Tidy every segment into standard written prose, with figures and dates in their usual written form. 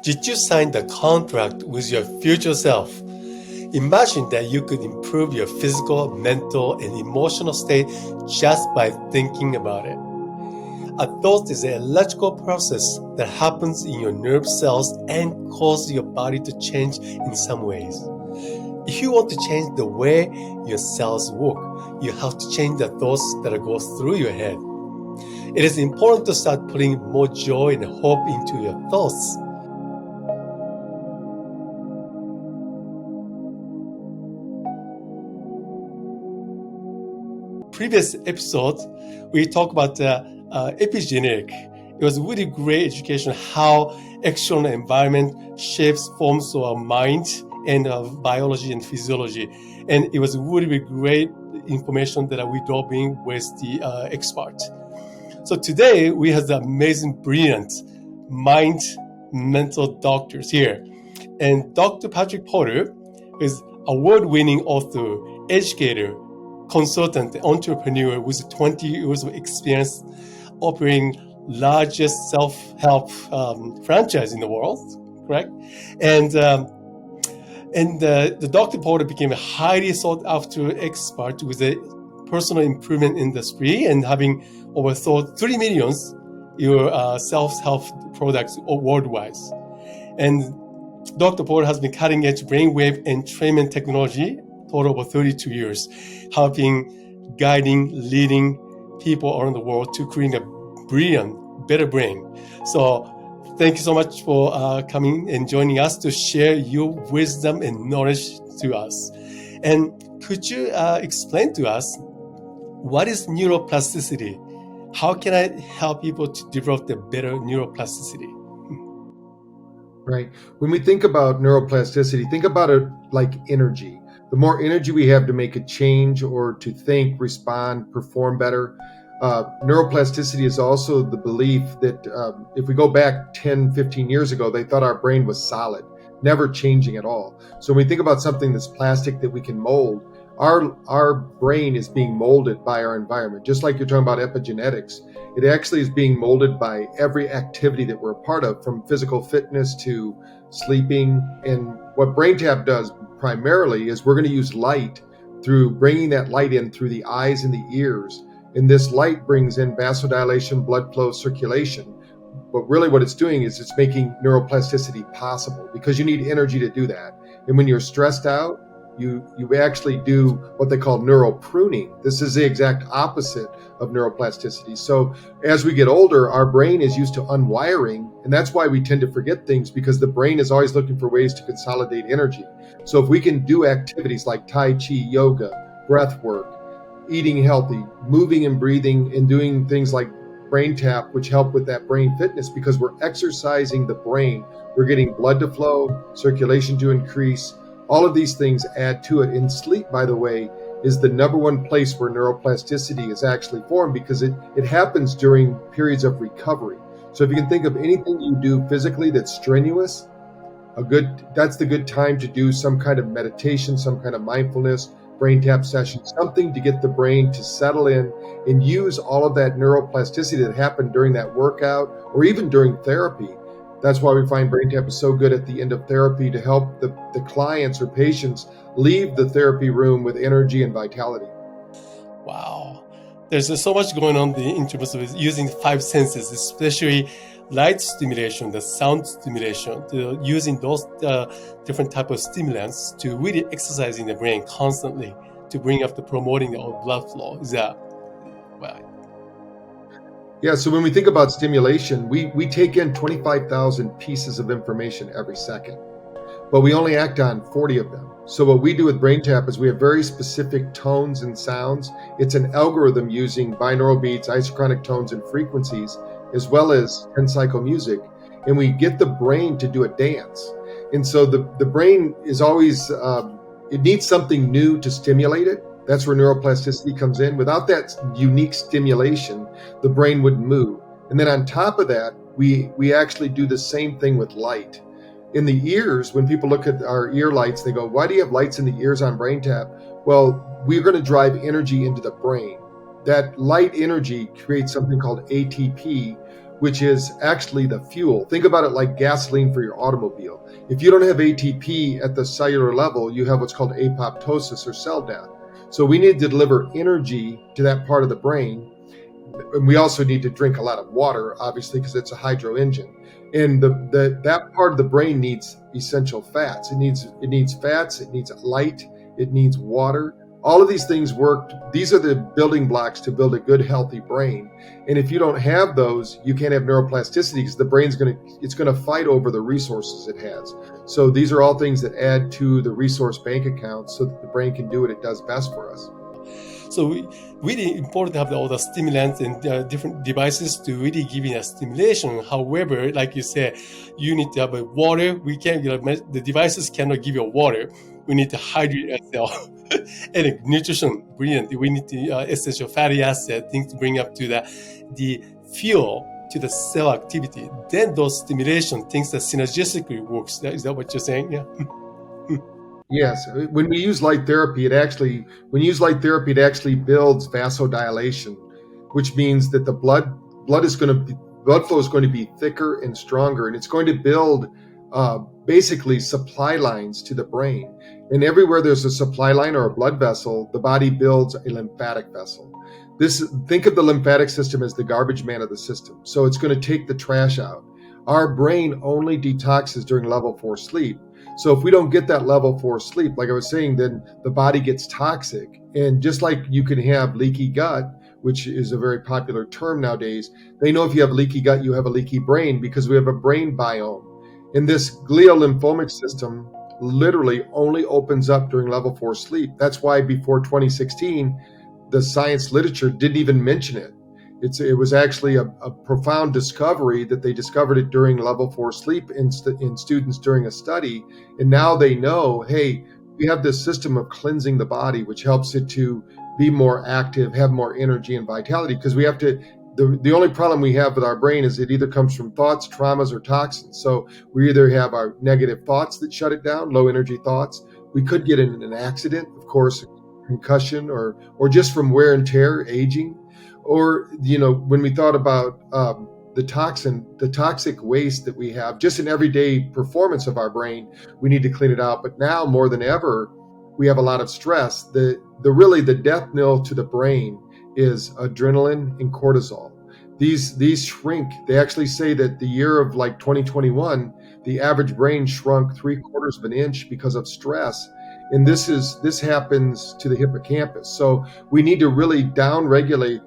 Did you sign the contract with your future self? Imagine that you could improve your physical, mental, and emotional state just by thinking about it. A thought is an electrical process that happens in your nerve cells and causes your body to change in some ways. If you want to change the way your cells work, you have to change the thoughts that go through your head. It is important to start putting more joy and hope into your thoughts. Previous episode, we talked about epigenetic. It was really great education how external environment shapes forms of our mind and biology and physiology. And it was really great information that we dove in with the expert. So today we have the amazing, brilliant mind mental doctors here. And Dr. Patrick Porter is award-winning author, educator, consultant, entrepreneur with 20 years of experience operating largest self-help franchise in the world, correct? And the Dr. Porter became a highly sought-after expert with a personal improvement industry and having over sold 3 million your self-help products worldwide. And Dr. Porter has been cutting-edge brainwave entrainment technology for over 32 years, helping, guiding, leading people around the world to create a brilliant, better brain. So thank you so much for coming and joining us to share your wisdom and knowledge to us. And could you explain to us what is neuroplasticity? How can I help people to develop the better neuroplasticity? Right. When we think about neuroplasticity, think about it like energy. The more energy we have to make a change or to think, respond, perform better. Neuroplasticity is also the belief that if we go back 10, 15 years ago, they thought our brain was solid, never changing at all. So when we think about something that's plastic that we can mold, our brain is being molded by our environment. Just like you're talking about epigenetics, it actually is being molded by every activity that we're a part of, from physical fitness to sleeping. And what BrainTap does primarily is we're going to use light through bringing that light in through the eyes and the ears. And this light brings in vasodilation, blood flow, circulation. But really what it's doing is it's making neuroplasticity possible because you need energy to do that. And when you're stressed out, you actually do what they call neuropruning. This is the exact opposite of neuroplasticity. So as we get older, our brain is used to unwiring, and that's why we tend to forget things, because the brain is always looking for ways to consolidate energy. So if we can do activities like Tai Chi, yoga, breath work, eating healthy, moving and breathing, and doing things like BrainTap, which help with that brain fitness, because we're exercising the brain, we're getting blood to flow, circulation to increase. All of these things add to it. And sleep, by the way, is the number one place where neuroplasticity is actually formed, because it happens during periods of recovery. So if you can think of anything you do physically that's strenuous, that's the good time to do some kind of meditation, some kind of mindfulness, BrainTap session, something to get the brain to settle in and use all of that neuroplasticity that happened during that workout or even during therapy. That's why we find BrainTap is so good at the end of therapy to help the clients or patients leave the therapy room with energy and vitality. Wow. There's so much going on in terms of using 5 senses, especially light stimulation, the sound stimulation, using those different type of stimulants to really exercise in the brain constantly to bring up the promoting the blood flow. Is that right? Yeah, so when we think about stimulation, we take in 25,000 pieces of information every second, but we only act on 40 of them. So what we do with BrainTap is we have very specific tones and sounds. It's an algorithm using binaural beats, isochronic tones, and frequencies, as well as 10-cycle music, and we get the brain to do a dance. And so the brain is always, it needs something new to stimulate it. That's where neuroplasticity comes in. Without that unique stimulation, the brain wouldn't move. And then on top of that, we actually do the same thing with light. In the ears, when people look at our ear lights, they go, why do you have lights in the ears on BrainTap? Well, we're going to drive energy into the brain. That light energy creates something called ATP, which is actually the fuel. Think about it like gasoline for your automobile. If you don't have ATP at the cellular level, you have what's called apoptosis or cell death. So we need to deliver energy to that part of the brain. And we also need to drink a lot of water, obviously, because it's a hydro engine. And that part of the brain needs essential fats. It needs fats, it needs light, it needs water. All of these things work. These are the building blocks to build a good, healthy brain. And if you don't have those, you can't have neuroplasticity because the brain's going to fight over the resources it has. So these are all things that add to the resource bank account so that the brain can do what it does best for us. So really important to have all the stimulants and different devices to really give you a stimulation. However, like you said, you need to have a water. We can't, the devices cannot give you water. We need to hydrate ourselves. And nutrition, brilliant. We need to essential fatty acid, things to bring up to the fuel to the cell activity. Then those stimulation things that synergistically works. Is that what you're saying? Yeah. Yes. When we use light therapy, it actually builds vasodilation, which means that the blood flow is going to be thicker and stronger, and it's going to build basically supply lines to the brain. And everywhere there's a supply line or a blood vessel, the body builds a lymphatic vessel. Think of the lymphatic system as the garbage man of the system. So it's going to take the trash out. Our brain only detoxes during level 4 sleep. So if we don't get that level 4 sleep, like I was saying, then the body gets toxic. And just like you can have leaky gut, which is a very popular term nowadays, they know if you have leaky gut, you have a leaky brain because we have a brain biome. And this glial lymphomic system literally only opens up during level 4 sleep. That's why before 2016, the science literature didn't even mention it. It was actually a profound discovery that they discovered it during level 4 sleep in students during a study. And now they know, hey, we have this system of cleansing the body, which helps it to be more active, have more energy and vitality. Because we have to, the only problem we have with our brain is it either comes from thoughts, traumas, or toxins. So we either have our negative thoughts that shut it down, low energy thoughts. We could get in an accident, of course, concussion, or just from wear and tear, aging. Or, when we thought about the toxic waste that we have just in everyday performance of our brain, we need to clean it out. But now more than ever, we have a lot of stress. The death knell to the brain is adrenaline and cortisol. These shrink. They actually say that the year of like 2021, the average brain shrunk 3/4 of an inch because of stress. And this happens to the hippocampus. So we need to really down-regulate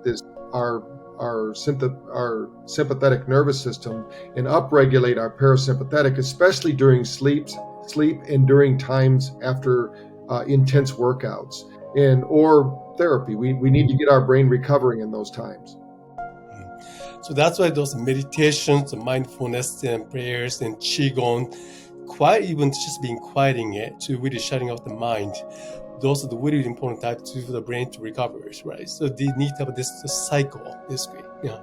our sympathetic nervous system and upregulate our parasympathetic, especially during sleep and during times after intense workouts or therapy. We need to get our brain recovering in those times. So that's why those meditations, mindfulness and prayers and qigong, even just being quieting it to really shutting off the mind, those are the really important types for the brain to recover, right? So they need to have this cycle this way. Yeah.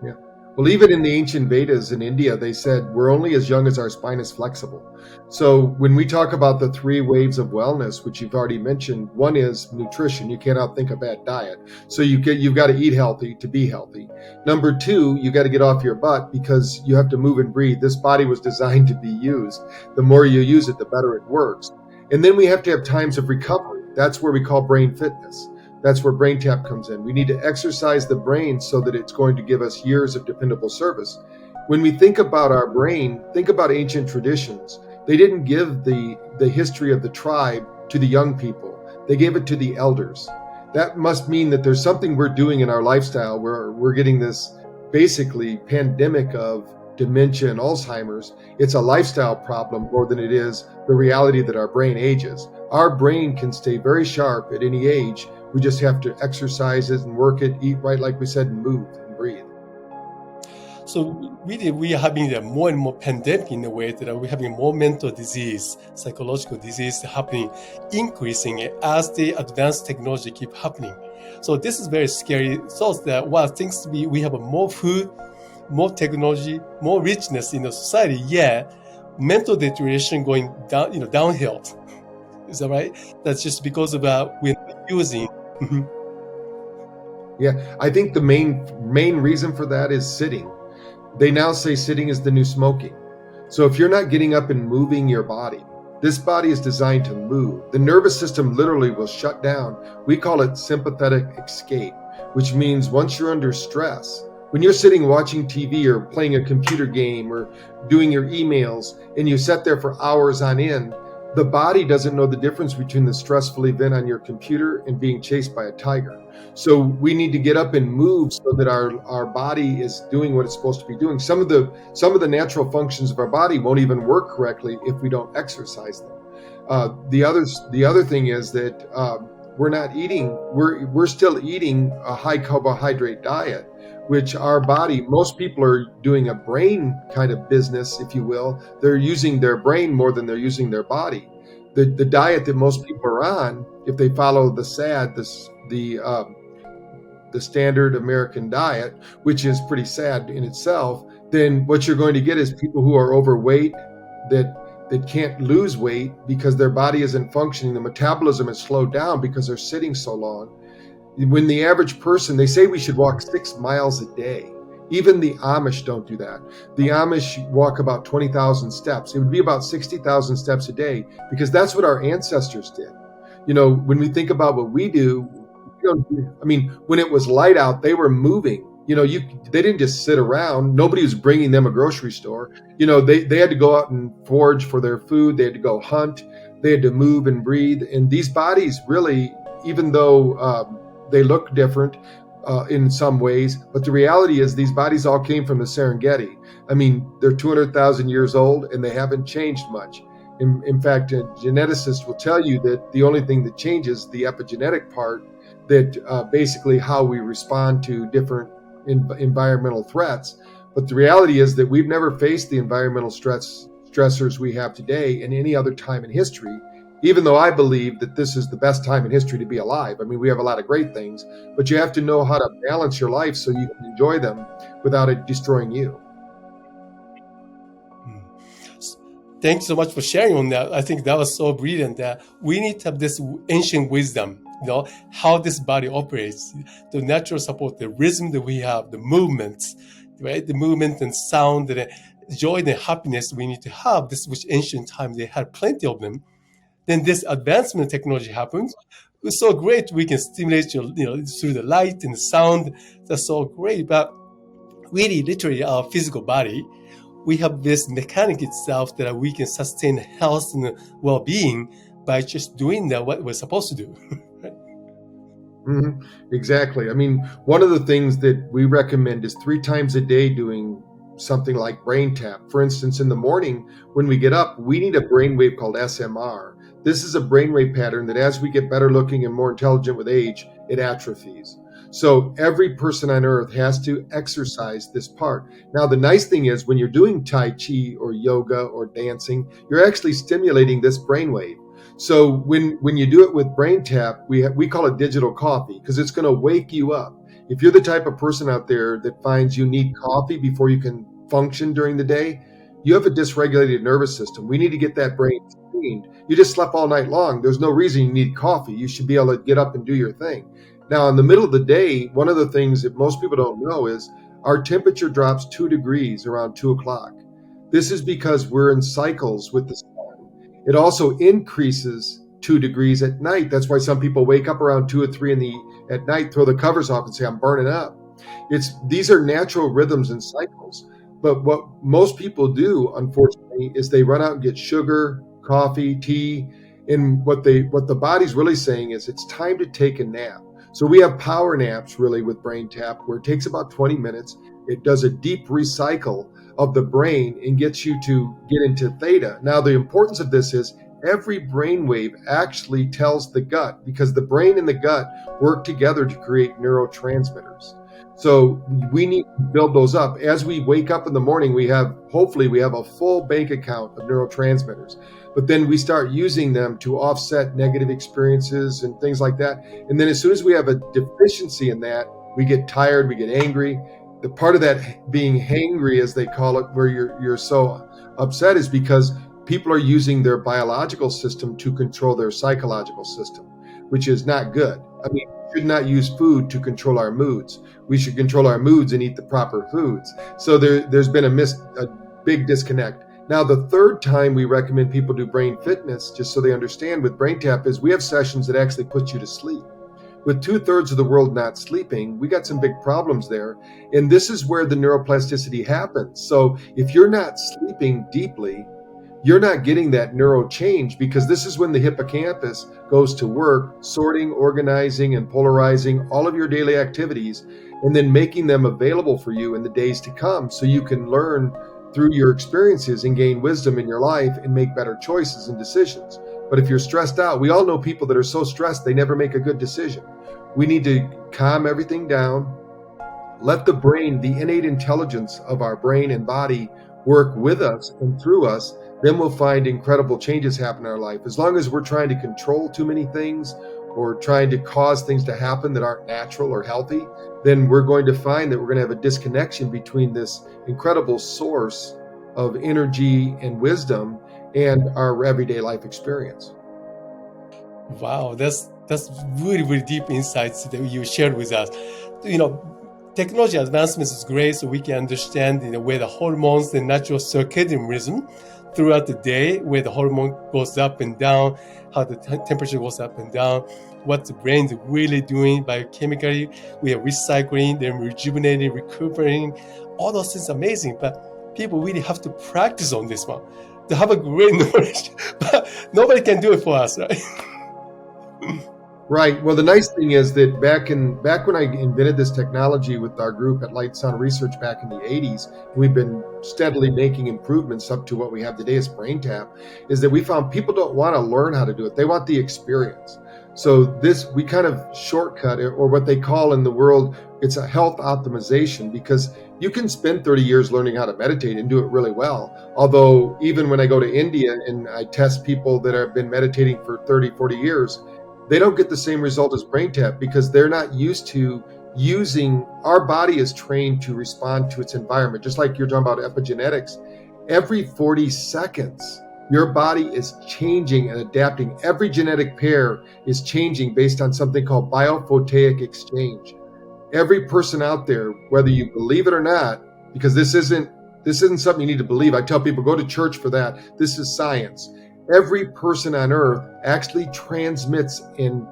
Yeah. Well, even in the ancient Vedas in India, they said we're only as young as our spine is flexible. So when we talk about the 3 waves of wellness, which you've already mentioned, one is nutrition. You can't outthink a bad diet. So you've got to eat healthy to be healthy. Number 2, you got to get off your butt because you have to move and breathe. This body was designed to be used. The more you use it, the better it works. And then we have to have times of recovery. That's where we call brain fitness. That's where BrainTap comes in. We need to exercise the brain so that it's going to give us years of dependable service. When we think about our brain, think about ancient traditions. They didn't give the history of the tribe to the young people. They gave it to the elders. That must mean that there's something we're doing in our lifestyle where we're getting this basically pandemic of dementia and Alzheimer's. It's a lifestyle problem more than it is the reality that our brain ages. Our brain can stay very sharp at any age. We just have to exercise it and work it, eat right, like we said, and move and breathe. So really, we are having more and more pandemic in a way that we're having more mental disease, psychological disease happening, increasing as the advanced technology keep happening. So this is very scary thoughts that we have more food, more technology, more richness in the society, yet mental deterioration going down, downhill. Is that right? That's just because of we're not using. Yeah, I think the main reason for that is sitting. They now say sitting is the new smoking. So if you're not getting up and moving your body, this body is designed to move. The nervous system literally will shut down. We call it sympathetic escape, which means once you're under stress, when you're sitting watching TV or playing a computer game or doing your emails and you sit there for hours on end, the body doesn't know the difference between the stressful event on your computer and being chased by a tiger. So we need to get up and move so that our body is doing what it's supposed to be doing. Some of the natural functions of our body won't even work correctly if we don't exercise them. The other thing is that we're not eating. We're still eating a high carbohydrate diet, which our body, most people are doing a brain kind of business, if you will. They're using their brain more than they're using their body. The diet that most people are on, if they follow the standard American diet, which is pretty sad in itself, then what you're going to get is people who are overweight that can't lose weight because their body isn't functioning. The metabolism is slowed down because they're sitting so long. When the average person, they say we should walk 6 miles a day. Even the Amish don't do that. The Amish walk about 20,000 steps. It would be about 60,000 steps a day because that's what our ancestors did. When we think about what we do, when it was light out, they were moving. They didn't just sit around. Nobody was bringing them a grocery store. They had to go out and forage for their food. They had to go hunt. They had to move and breathe. And these bodies really, even though they look different in some ways, but the reality is these bodies all came from the Serengeti. They're 200,000 years old and they haven't changed much. In fact, geneticists will tell you that the only thing that changes the epigenetic part, that basically how we respond to different environmental threats. But the reality is that we've never faced the environmental stressors we have today in any other time in history, even though I believe that this is the best time in history to be alive. We have a lot of great things, but you have to know how to balance your life so you can enjoy them without it destroying you. Thanks so much for sharing on that. I think that was so brilliant that we need to have this ancient wisdom, how this body operates, the natural support, the rhythm that we have, the movements, right? The movement and sound, the joy and happiness we need to have, this which ancient time they had plenty of them. Then this advancement technology happens. It's so great we can stimulate you through the light and the sound. That's so great. But really, literally, our physical body, we have this mechanic itself that we can sustain health and well-being by just doing that what we're supposed to do. Mm-hmm. Exactly. One of the things that we recommend is 3 times a day doing something like brain tap. For instance, in the morning when we get up, we need a brainwave called SMR. This is a brainwave pattern that as we get better looking and more intelligent with age, it atrophies. So every person on earth has to exercise this part. Now, the nice thing is when you're doing Tai Chi or yoga or dancing, you're actually stimulating this brainwave. So when you do it with brain tap, we call it digital coffee because it's going to wake you up. If you're the type of person out there that finds you need coffee before you can function during the day, you have a dysregulated nervous system. We need to get that brain cleaned. You just slept all night long. There's no reason you need coffee. You should be able to get up and do your thing. Now, in the middle of the day, one of the things that most people don't know is our temperature drops 2 degrees around 2 o'clock. This is because we're in cycles with the sun. It also increases 2 degrees at night. That's why some people wake up around 2 or 3 at night, throw the covers off and say, I'm burning up. These are natural rhythms and cycles. But what most people do, unfortunately, is they run out and get sugar, coffee, tea. And what the body's really saying is it's time to take a nap. So we have power naps really with Brain Tap, where it takes about 20 minutes. It does a deep recycle of the brain and gets you to get into theta. Now, the importance of this is every brain wave actually tells the gut, because the brain and the gut work together to create neurotransmitters. So we need to build those up. As we wake up in the morning, hopefully we have a full bank account of neurotransmitters. But then we start using them to offset negative experiences and things like that. And then as soon as we have a deficiency in that, we get tired, we get angry. The part of that being hangry, as they call it, where you're so upset, is because people are using their biological system to control their psychological system, which is not good. should not use food to control our moods. We should control our moods and eat the proper foods. So there's been a big disconnect. Now, the third time we recommend people do brain fitness, just so they understand with BrainTap, is we have sessions that actually put you to sleep. With 2/3 of the world not sleeping, we got some big problems there. And this is where the neuroplasticity happens. So if you're not sleeping deeply, you're not getting that neuro change, because this is when the hippocampus goes to work, sorting, organizing, and polarizing all of your daily activities, and then making them available for you in the days to come so you can learn through your experiences and gain wisdom in your life and make better choices and decisions. But if you're stressed out, we all know people that are so stressed they never make a good decision. We need to calm everything down, let the brain, the innate intelligence of our brain and body, work with us and through us. Then we'll find incredible changes happen in our life. As long as we're trying to control too many things or trying to cause things to happen that aren't natural or healthy, then we're going to find that we're going to have a disconnection between this incredible source of energy and wisdom and our everyday life experience. Wow, that's really, really deep insights that you shared with us. Technology advancements is great, so we can understand where the hormones and natural circadian rhythm throughout the day, where the hormone goes up and down, how the temperature goes up and down, what the brain's really doing biochemically. We are recycling, then rejuvenating, recuperating. All those things are amazing, but people really have to practice on this one. They have a great knowledge, but nobody can do it for us, right? Right. Well, the nice thing is that back when I invented this technology with our group at Light Sound Research back in the 80s, we've been steadily making improvements up to what we have today as BrainTap, is that we found people don't want to learn how to do it. They want the experience. So we kind of shortcut it, or what they call in the world, it's a health optimization, because you can spend 30 years learning how to meditate and do it really well. Although even when I go to India and I test people that have been meditating for 30, 40 years, they don't get the same result as BrainTap, because they're not used to using, our body is trained to respond to its environment. Just like you're talking about epigenetics, every 40 seconds, your body is changing and adapting. Every genetic pair is changing based on something called biophotic exchange. Every person out there, whether you believe it or not, because this isn't something you need to believe. I tell people, go to church for that. This is science. Every person on earth actually transmits and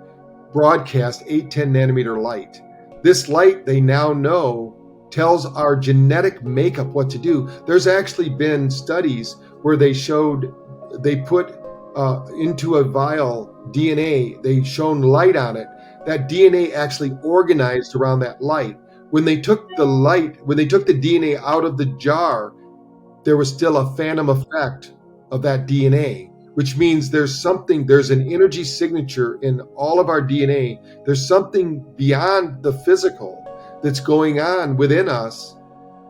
broadcasts 8-10 nanometer light. This light, they now know, tells our genetic makeup what to do. There's actually been studies where they put into a vial DNA, they shone light on it. That DNA actually organized around that light. When they took the DNA out of the jar, there was still a phantom effect of that DNA, which means there's an energy signature in all of our DNA. There's something beyond the physical that's going on within us.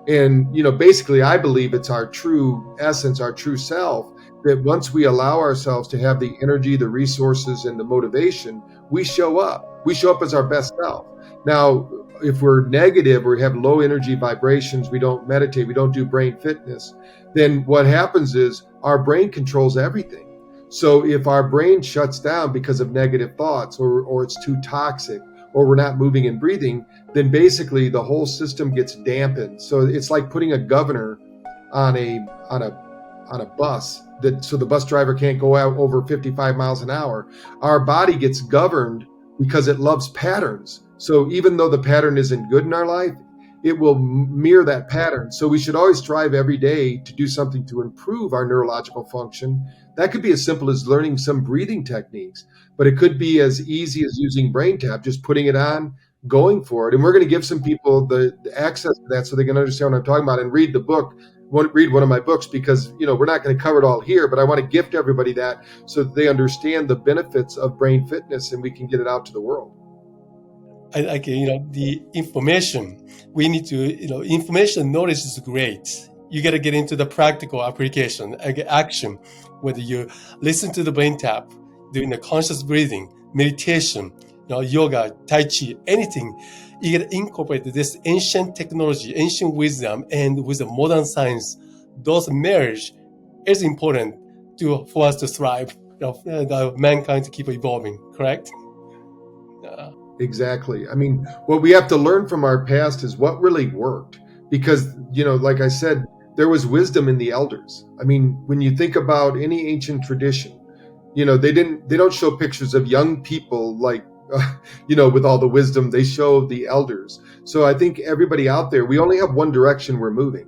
And, basically, I believe it's our true essence, our true self, that once we allow ourselves to have the energy, the resources, and the motivation, we show up. We show up as our best self. Now, if we're negative or have low energy vibrations, we don't meditate, we don't do brain fitness, then what happens is our brain controls everything. So if our brain shuts down because of negative thoughts, or it's too toxic, or we're not moving and breathing, then basically the whole system gets dampened. So it's like putting a governor on a bus, so the bus driver can't go out over 55 miles an hour. Our body gets governed because it loves patterns. So even though the pattern isn't good in our life, it will mirror that pattern. So we should always strive every day to do something to improve our neurological function. That could be as simple as learning some breathing techniques, but it could be as easy as using BrainTap, just putting it on, going for it. And we're going to give some people the access to that so they can understand what I'm talking about and read the book. Read one of my books, because we're not going to cover it all here, but I want to gift everybody that so that they understand the benefits of brain fitness and we can get it out to the world. The information we need to, information knowledge is great. You got to get into the practical application, action. Whether you listen to the BrainTap, doing the conscious breathing, meditation, yoga, tai chi, anything, you got to incorporate this ancient technology, ancient wisdom, and with the modern science. Those marriage is important for us to thrive, mankind to keep evolving. Correct? Exactly. I mean, what we have to learn from our past is what really worked. Because, like I said, there was wisdom in the elders. I mean, when you think about any ancient tradition, they don't show pictures of young people like, with all the wisdom. They show the elders. So I think everybody out there, we only have one direction we're moving.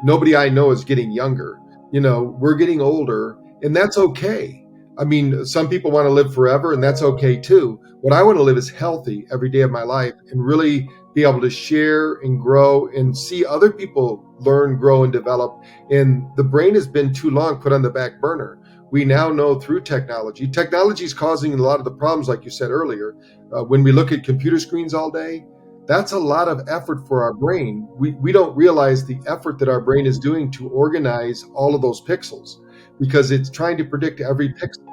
Nobody I know is getting younger. We're getting older, and that's okay. I mean, some people want to live forever, and that's okay too. What I want to live is healthy every day of my life and really be able to share and grow and see other people learn, grow, and develop. And the brain has been too long put on the back burner. We now know through technology is causing a lot of the problems, like you said earlier. When we look at computer screens all day, that's a lot of effort for our brain. We don't realize the effort that our brain is doing to organize all of those pixels, because it's trying to predict every pixel.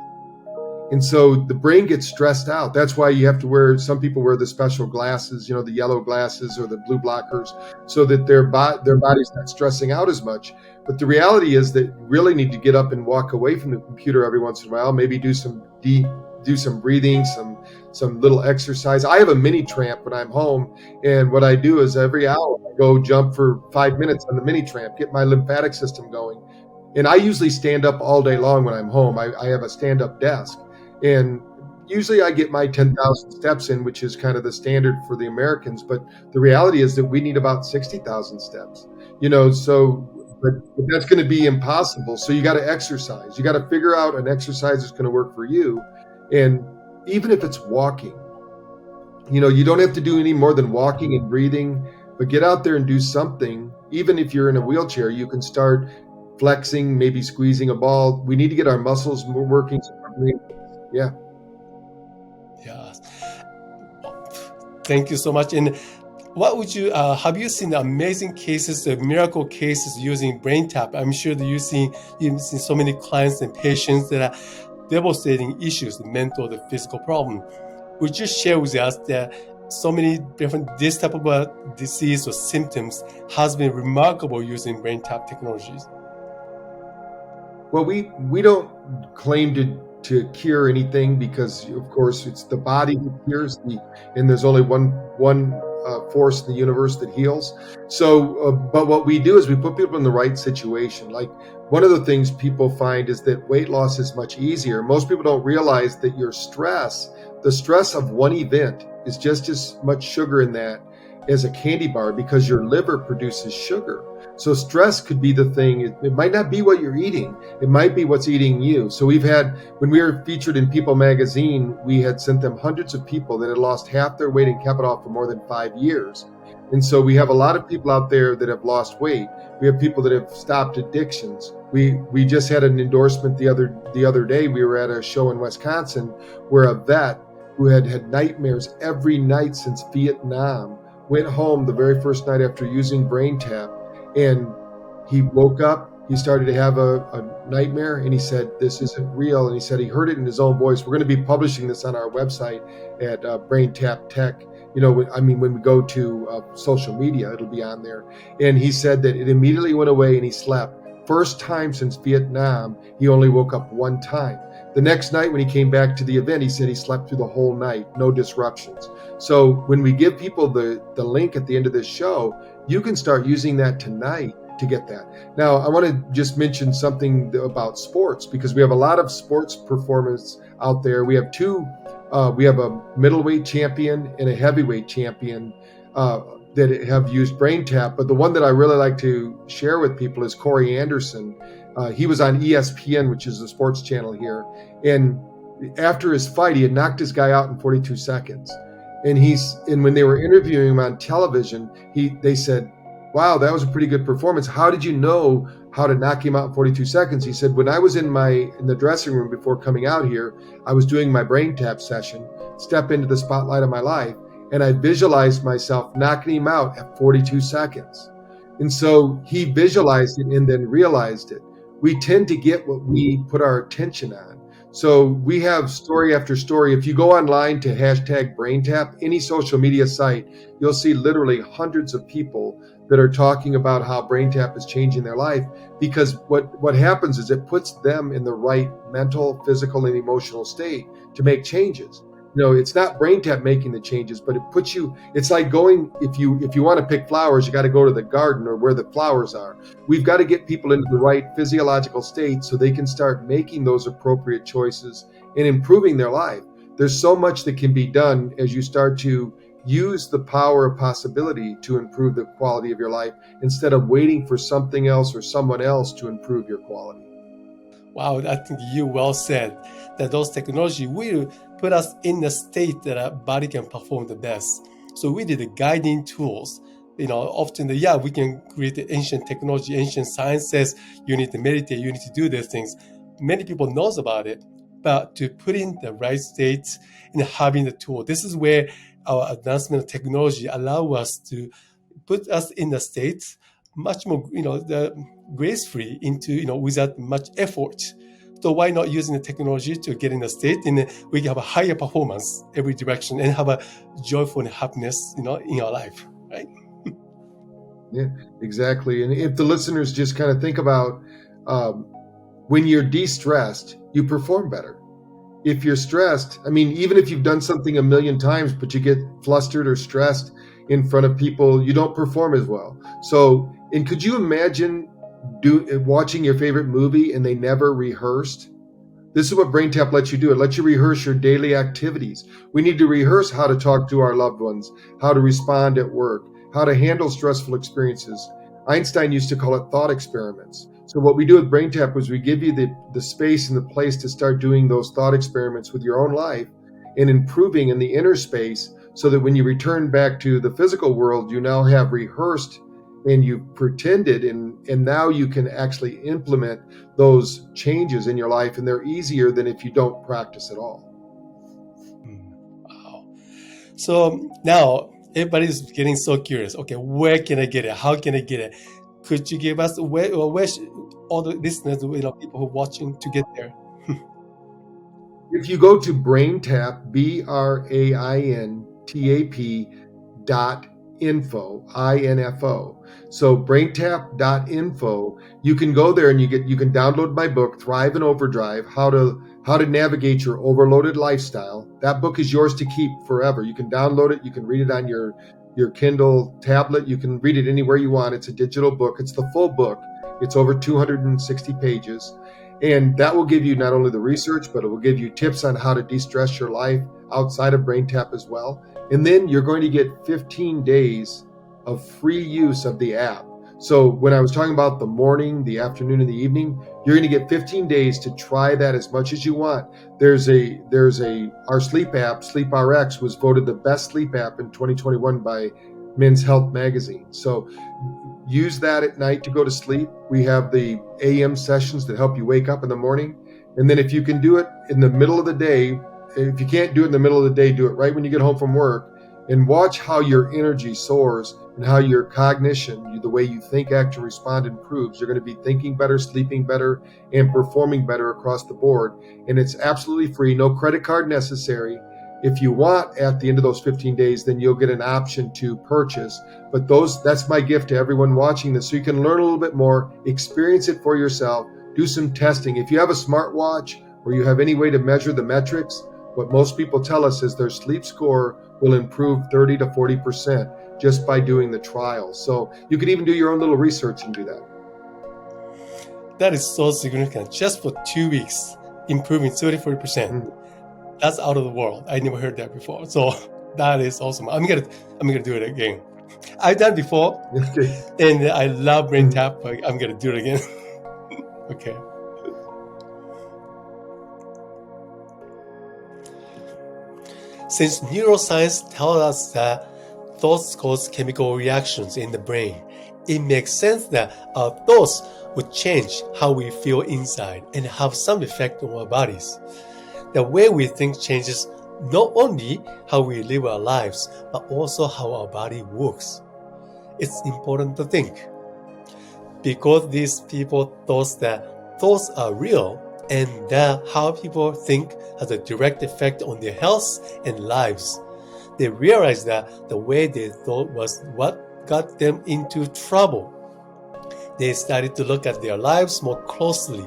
And so the brain gets stressed out. That's why you have to some people wear the special glasses, the yellow glasses or the blue blockers, so that their body's not stressing out as much. But the reality is that you really need to get up and walk away from the computer every once in a while, maybe do some breathing, some little exercise. I have a mini tramp when I'm home, and what I do is every hour I go jump for 5 minutes on the mini tramp, get my lymphatic system going. And I usually stand up all day long when I'm home. I have a stand-up desk. And usually I get my 10,000 steps in, which is kind of the standard for the Americans. But the reality is that we need about 60,000 steps, but that's going to be impossible. So you got to exercise. You got to figure out an exercise that's going to work for you. And even if it's walking, you don't have to do any more than walking and breathing, but get out there and do something. Even if you're in a wheelchair, you can start flexing, maybe squeezing a ball. We need to get our muscles working. Yeah. Thank you so much. And what would you have you seen amazing cases, miracle cases using BrainTap? I'm sure that you've seen so many clients and patients that are devastating issues, the mental, the physical problem. Would you share with us that so many different this type of disease or symptoms has been remarkable using BrainTap technologies? Well, we don't claim to cure anything, because of course it's the body that cures, and there's only one force in the universe that heals. So, but what we do is we put people in the right situation. Like, one of the things people find is that weight loss is much easier. Most people don't realize that the stress of one event is just as much sugar in that as a candy bar, because your liver produces sugar. So stress could be the thing. It might not be what you're eating. It might be what's eating you. So when we were featured in People magazine, we had sent them hundreds of people that had lost half their weight and kept it off for more than 5 years. And so we have a lot of people out there that have lost weight. We have people that have stopped addictions. We just had an endorsement the other day. We were at a show in Wisconsin where a vet who had nightmares every night since Vietnam went home the very first night after using BrainTap, and he woke up, he started to have a nightmare, and he said, "This isn't real." And he said he heard it in his own voice. We're going to be publishing this on our website at BrainTap Tech. When we go to social media, it'll be on there. And he said that it immediately went away and he slept. First time since Vietnam, he only woke up one time. The next night when he came back to the event, he said he slept through the whole night, no disruptions. So when we give people the link at the end of this show, you can start using that tonight to get that. Now, I want to just mention something about sports, because we have a lot of sports performance out there. We have we have a middleweight champion and a heavyweight champion that have used BrainTap. But the one that I really like to share with people is Corey Anderson. He was on ESPN, which is the sports channel here. And after his fight, he had knocked his guy out in 42 seconds. And when they were interviewing him on television, they said, "Wow, that was a pretty good performance. How did you know how to knock him out in 42 seconds?" He said, "When I was in the dressing room before coming out here, I was doing my BrainTap session, step into the spotlight of my life, and I visualized myself knocking him out at 42 seconds. And so he visualized it and then realized it. We tend to get what we put our attention on. So we have story after story. If you go online to #BrainTap, any social media site, you'll see literally hundreds of people that are talking about how BrainTap is changing their life, because what happens is it puts them in the right mental, physical, and emotional state to make changes. It's not BrainTap making the changes, but it puts you, it's like going, if you want to pick flowers, you got to go to the garden or where the flowers are. We've got to get people into the right physiological state so they can start making those appropriate choices and improving their life. There's so much that can be done as you start to use the power of possibility to improve the quality of your life instead of waiting for something else or someone else to improve your quality. Wow, I think you well said that those technology will put us in a state that our body can perform the best. So we did the guiding tools. Often we can create the ancient technology, ancient science says you need to meditate, you need to do these things. Many people knows about it, but to put in the right state and having the tool, this is where our advancement of technology allow us to put us in a state much more, gracefully into, without much effort. So why not using the technology to get in a state and we can have a higher performance every direction and have a joyful and happiness, in our life, right? Yeah, exactly. And if the listeners just kind of think about when you're de-stressed, you perform better. If you're stressed, even if you've done something a million times, but you get flustered or stressed in front of people, you don't perform as well. So, and could you imagine watching your favorite movie and they never rehearsed? This is what BrainTap lets you do. It lets you rehearse your daily activities. We need to rehearse how to talk to our loved ones, how to respond at work, how to handle stressful experiences. Einstein used to call it thought experiments. So what we do with BrainTap is we give you the space and the place to start doing those thought experiments with your own life and improving in the inner space so that when you return back to the physical world, you now have rehearsed and you pretended and now you can actually implement those changes in your life, and they're easier than if you don't practice at all. Wow. So now everybody's getting so curious. Okay, where can I get it? How can I get it? Could you give us where all the listeners, people who are watching to get there? If you go to BrainTap, BrainTap.info, INFO. So BrainTap.info, you can go there and you can download my book, Thrive in Overdrive, how to navigate your overloaded lifestyle. That book is yours to keep forever. You can download it, you can read it on your Kindle tablet, you can read it anywhere you want. It's a digital book. It's the full book. It's over 260 pages. And that will give you not only the research, but it will give you tips on how to de-stress your life outside of BrainTap as well. And then you're going to get 15 days of free use of the app. So when I was talking about the morning, the afternoon, and the evening, you're going to get 15 days to try that as much as you want. Our sleep app, SleepRx, was voted the best sleep app in 2021 by Men's Health magazine. So use that at night to go to sleep. We have the AM sessions that help you wake up in the morning. And then if you can do it in the middle of the day, if you can't do it in the middle of the day, do it right when you get home from work, and watch how your energy soars and how your cognition, the way you think, act, and respond improves. You're going to be thinking better, sleeping better, and performing better across the board. And it's absolutely free, no credit card necessary. If you want, at the end of those 15 days, then you'll get an option to purchase. But that's my gift to everyone watching this, so you can learn a little bit more, experience it for yourself, do some testing. If you have a smartwatch or you have any way to measure the metrics, what most people tell us is their sleep score will improve 30 to 40% just by doing the trials. So you could even do your own little research and do that. That is so significant. Just for 2 weeks, improving 30, 40%. Mm-hmm. That's out of the world. I never heard that before. So that is awesome. I'm gonna do it again. I've done it before, and I love BrainTap, but I'm gonna do it again. Okay. Since neuroscience tells us that thoughts cause chemical reactions in the brain, it makes sense that our thoughts would change how we feel inside and have some effect on our bodies. The way we think changes not only how we live our lives, but also how our body works. It's important to think, because these people thought that thoughts are real and that how people think has a direct effect on their health and lives. They realized that the way they thought was what got them into trouble. They started to look at their lives more closely.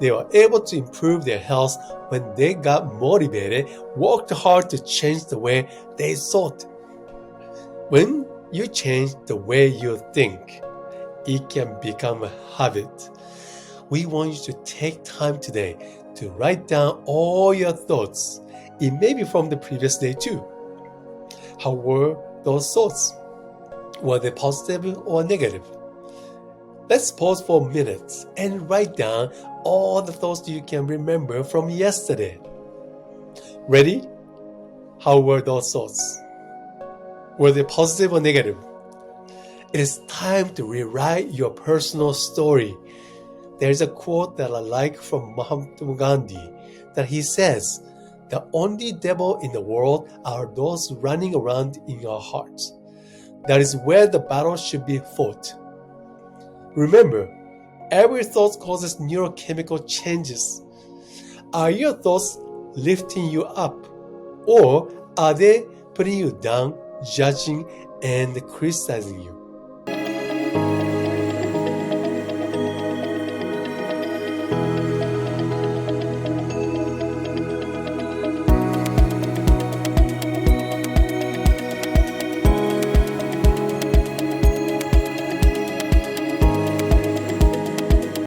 They were able to improve their health when they got motivated, worked hard to change the way they thought. When you change the way you think, it can become a habit. We want you to take time today to write down all your thoughts. It may be from the previous day too. How were those thoughts? Were they positive or negative? Let's pause for a minute and write down all the thoughts you can remember from yesterday. Ready? How were those thoughts? Were they positive or negative? It is time to rewrite your personal story. There's a quote that I like from Mahatma Gandhi that he says, "The only devil in the world are those running around in your hearts. That is where the battle should be fought." Remember, every thought causes neurochemical changes. Are your thoughts lifting you up, or are they putting you down, judging, and criticizing you?